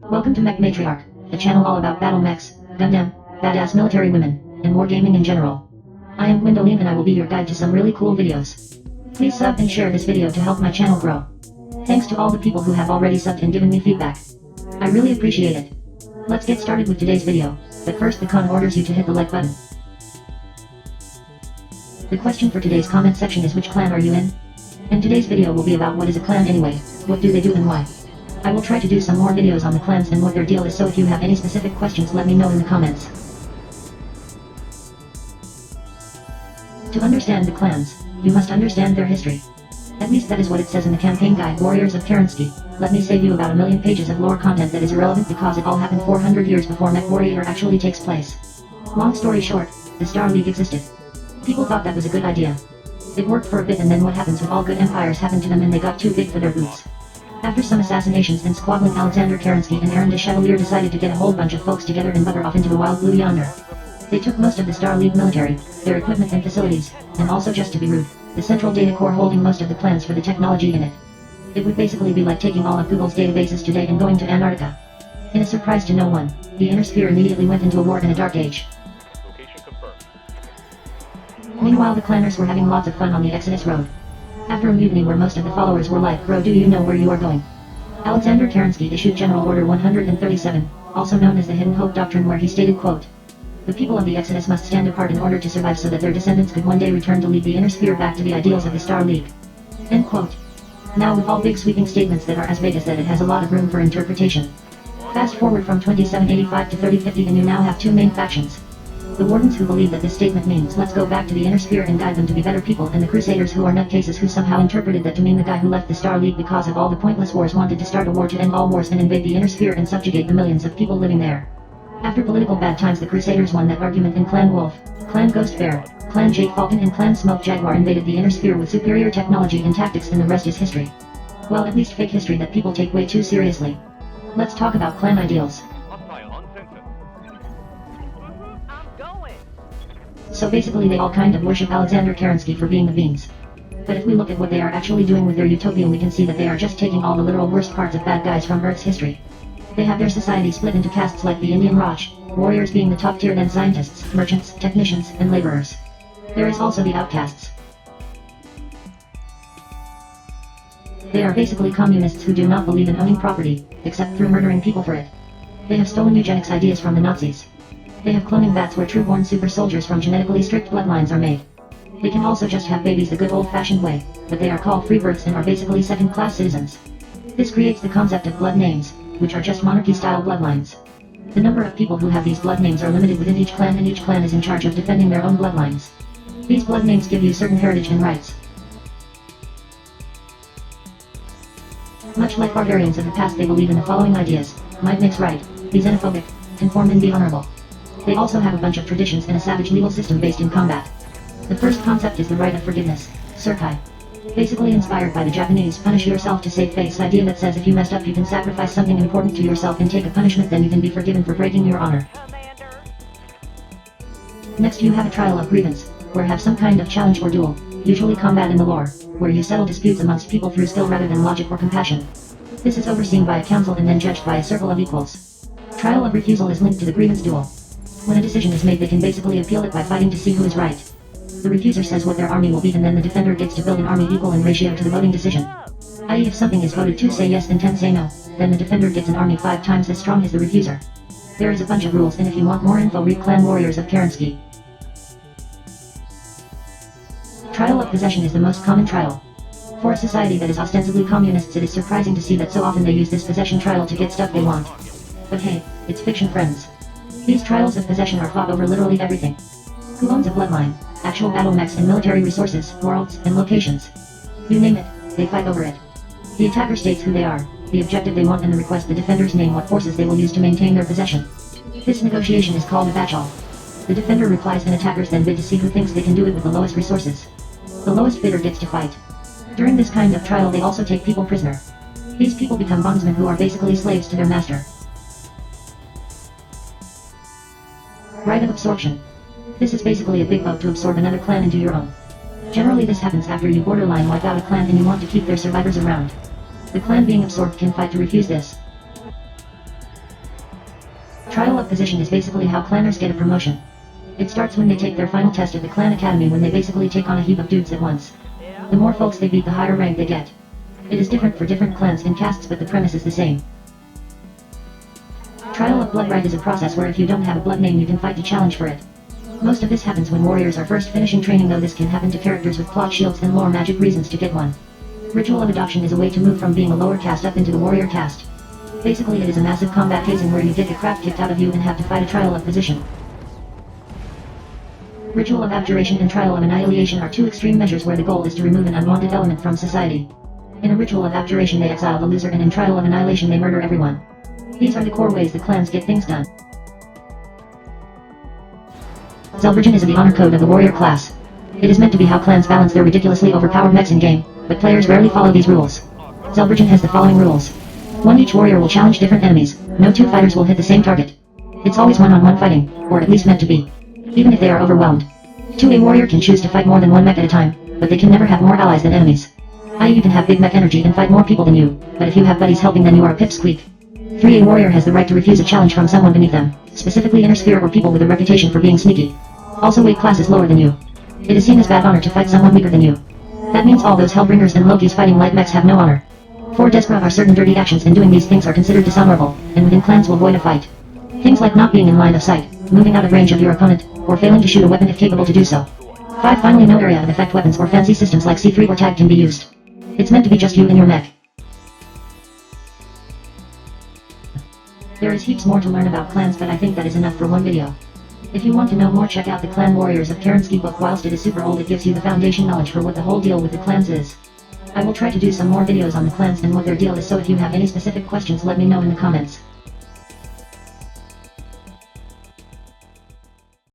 Welcome to Mech Matriarch, a channel all about battle mechs, Gundam, badass military women, and wargaming in general. I am Gwendolyn and I will be your guide to some really cool videos. Please sub and share this video to help my channel grow. Thanks to all the people who have already subbed and given me feedback. I really appreciate it. Let's get started with today's video, but first the con orders you to hit the like button. The question for today's comment section is, which clan are you in? And today's video will be about what is a clan anyway, what do they do and why. I will try to do some more videos on the clans and what their deal is, so if you have any specific questions let me know in the comments. To understand the clans, you must understand their history. At least that is what it says in the campaign guide Warriors of Kerensky. Let me save you about 1,000,000 pages of lore content that is irrelevant because it all happened 400 years before Mech Warrior actually takes place. Long story short, the Star League existed. People thought that was a good idea. It worked for a bit, and then what happens with all good empires happened to them and they got too big for their boots. After some assassinations and squabbling, Alexander Kerensky and Aaron de Chevalier decided to get a whole bunch of folks together and bugger off into the wild blue yonder. They took most of the Star League military, their equipment and facilities, and also, just to be rude, the central data core holding most of the plans for the technology in it. It would basically be like taking all of Google's databases today and going to Antarctica. In a surprise to no one, the Inner Sphere immediately went into a war in a dark age. Meanwhile, the clanners were having lots of fun on the Exodus Road. After a mutiny where most of the followers were like, "Bro, do you know where you are going?" Alexander Kerensky issued General Order 137, also known as the Hidden Hope Doctrine, where he stated, quote, "The people of the Exodus must stand apart in order to survive so that their descendants could one day return to lead the Inner Sphere back to the ideals of the Star League." End quote. Now, with all big sweeping statements that are as big as that, it has a lot of room for interpretation. Fast forward from 2785 to 3050 and you now have two main factions. The Wardens, who believe that this statement means let's go back to the Inner Sphere and guide them to be better people, and the Crusaders, who are nutcases who somehow interpreted that to mean the guy who left the Star League because of all the pointless wars wanted to start a war to end all wars and invade the Inner Sphere and subjugate the millions of people living there. After political bad times, the Crusaders won that argument, and Clan Wolf, Clan Ghost Bear, Clan Jade Falcon and Clan Smoke Jaguar invaded the Inner Sphere with superior technology and tactics, and the rest is history. Well, at least fake history that people take way too seriously. Let's talk about clan ideals. So basically they all kind of worship Alexander Kerensky for being the beans. But if we look at what they are actually doing with their utopia, we can see that they are just taking all the literal worst parts of bad guys from Earth's history. They have their society split into castes like the Indian Raj, warriors being the top tier, then scientists, merchants, technicians, and laborers. There is also the outcasts. They are basically communists who do not believe in owning property, except through murdering people for it. They have stolen eugenics ideas from the Nazis. They have cloning bats where true-born super soldiers from genetically strict bloodlines are made. They can also just have babies the good old-fashioned way, but they are called free births and are basically second-class citizens. This creates the concept of blood names, which are just monarchy-style bloodlines. The number of people who have these blood names are limited within each clan, and each clan is in charge of defending their own bloodlines. These blood names give you certain heritage and rights. Much like barbarians of the past, they believe in the following ideas: might makes right, be xenophobic, conform and be honorable. They also have a bunch of traditions and a savage legal system based in combat. The first concept is the right of forgiveness, Surkai. Basically inspired by the Japanese punish yourself to save face idea that says if you messed up you can sacrifice something important to yourself and take a punishment, then you can be forgiven for breaking your honor. Next you have a trial of grievance, where have some kind of challenge or duel, usually combat in the lore, where you settle disputes amongst people through skill rather than logic or compassion. This is overseen by a council and then judged by a circle of equals. Trial of refusal is linked to the grievance duel. When a decision is made, they can basically appeal it by fighting to see who is right. The refuser says what their army will be, and then the defender gets to build an army equal in ratio to the voting decision. I.e., if something is voted 2 say yes and 10 say no, then the defender gets an army 5 times as strong as the refuser. There is a bunch of rules, and if you want more info, read Clan Warriors of Kerensky. Trial of possession is the most common trial. For a society that is ostensibly communists, it is surprising to see that so often they use this possession trial to get stuff they want. But hey, it's fiction, friends. These trials of possession are fought over literally everything. Who owns a bloodline, actual battle mechs and military resources, worlds, and locations. You name it, they fight over it. The attacker states who they are, the objective they want, and the request the defenders name what forces they will use to maintain their possession. This negotiation is called a batchal. The defender replies and attackers then bid to see who thinks they can do it with the lowest resources. The lowest bidder gets to fight. During this kind of trial they also take people prisoner. These people become bondsmen who are basically slaves to their master. Right of absorption. This is basically a big vote to absorb another clan into your own. Generally this happens after you borderline wipe out a clan and you want to keep their survivors around. The clan being absorbed can fight to refuse this. Trial of position is basically how clanners get a promotion. It starts when they take their final test at the clan academy, when they basically take on a heap of dudes at once. The more folks they beat, the higher rank they get. It is different for different clans and castes, but the premise is the same. Trial of blood rite is a process where if you don't have a blood name you can fight to challenge for it. Most of this happens when warriors are first finishing training, though this can happen to characters with plot shields and lore magic reasons to get one. Ritual of adoption is a way to move from being a lower caste up into the warrior caste. Basically it is a massive combat phasing where you get the crap kicked out of you and have to fight a trial of position. Ritual of abjuration and trial of annihilation are two extreme measures where the goal is to remove an unwanted element from society. In a ritual of abjuration they exile the loser, and in trial of annihilation they murder everyone. These are the core ways the clans get things done. Zellbrigen is the honor code of the warrior class. It is meant to be how clans balance their ridiculously overpowered mechs in game, but players rarely follow these rules. Zellbrigen has the following rules. 1. Each warrior will challenge different enemies. No two fighters will hit the same target. It's always one-on-one fighting, or at least meant to be, even if they are overwhelmed. 2. A warrior can choose to fight more than one mech at a time, but they can never have more allies than enemies. I.e. you can have big mech energy and fight more people than you, but if you have buddies helping then you are a pipsqueak. 3. A warrior has the right to refuse a challenge from someone beneath them, specifically inner sphere or people with a reputation for being sneaky. Also weight class is lower than you. It is seen as bad honor to fight someone weaker than you. That means all those Hellbringers and Lokis fighting light mechs have no honor. 4. Desperate are certain dirty actions, and doing these things are considered dishonorable, and within clans will void a fight. Things like not being in line of sight, moving out of range of your opponent, or failing to shoot a weapon if capable to do so. 5. Finally, no area of effect weapons or fancy systems like C3 or tag can be used. It's meant to be just you and your mech. There is heaps more to learn about clans, but I think that is enough for one video. If you want to know more, check out the Clan Warriors of Kerensky book. Whilst it is super old, it gives you the foundation knowledge for what the whole deal with the clans is. I will try to do some more videos on the clans and what their deal is, so if you have any specific questions let me know in the comments.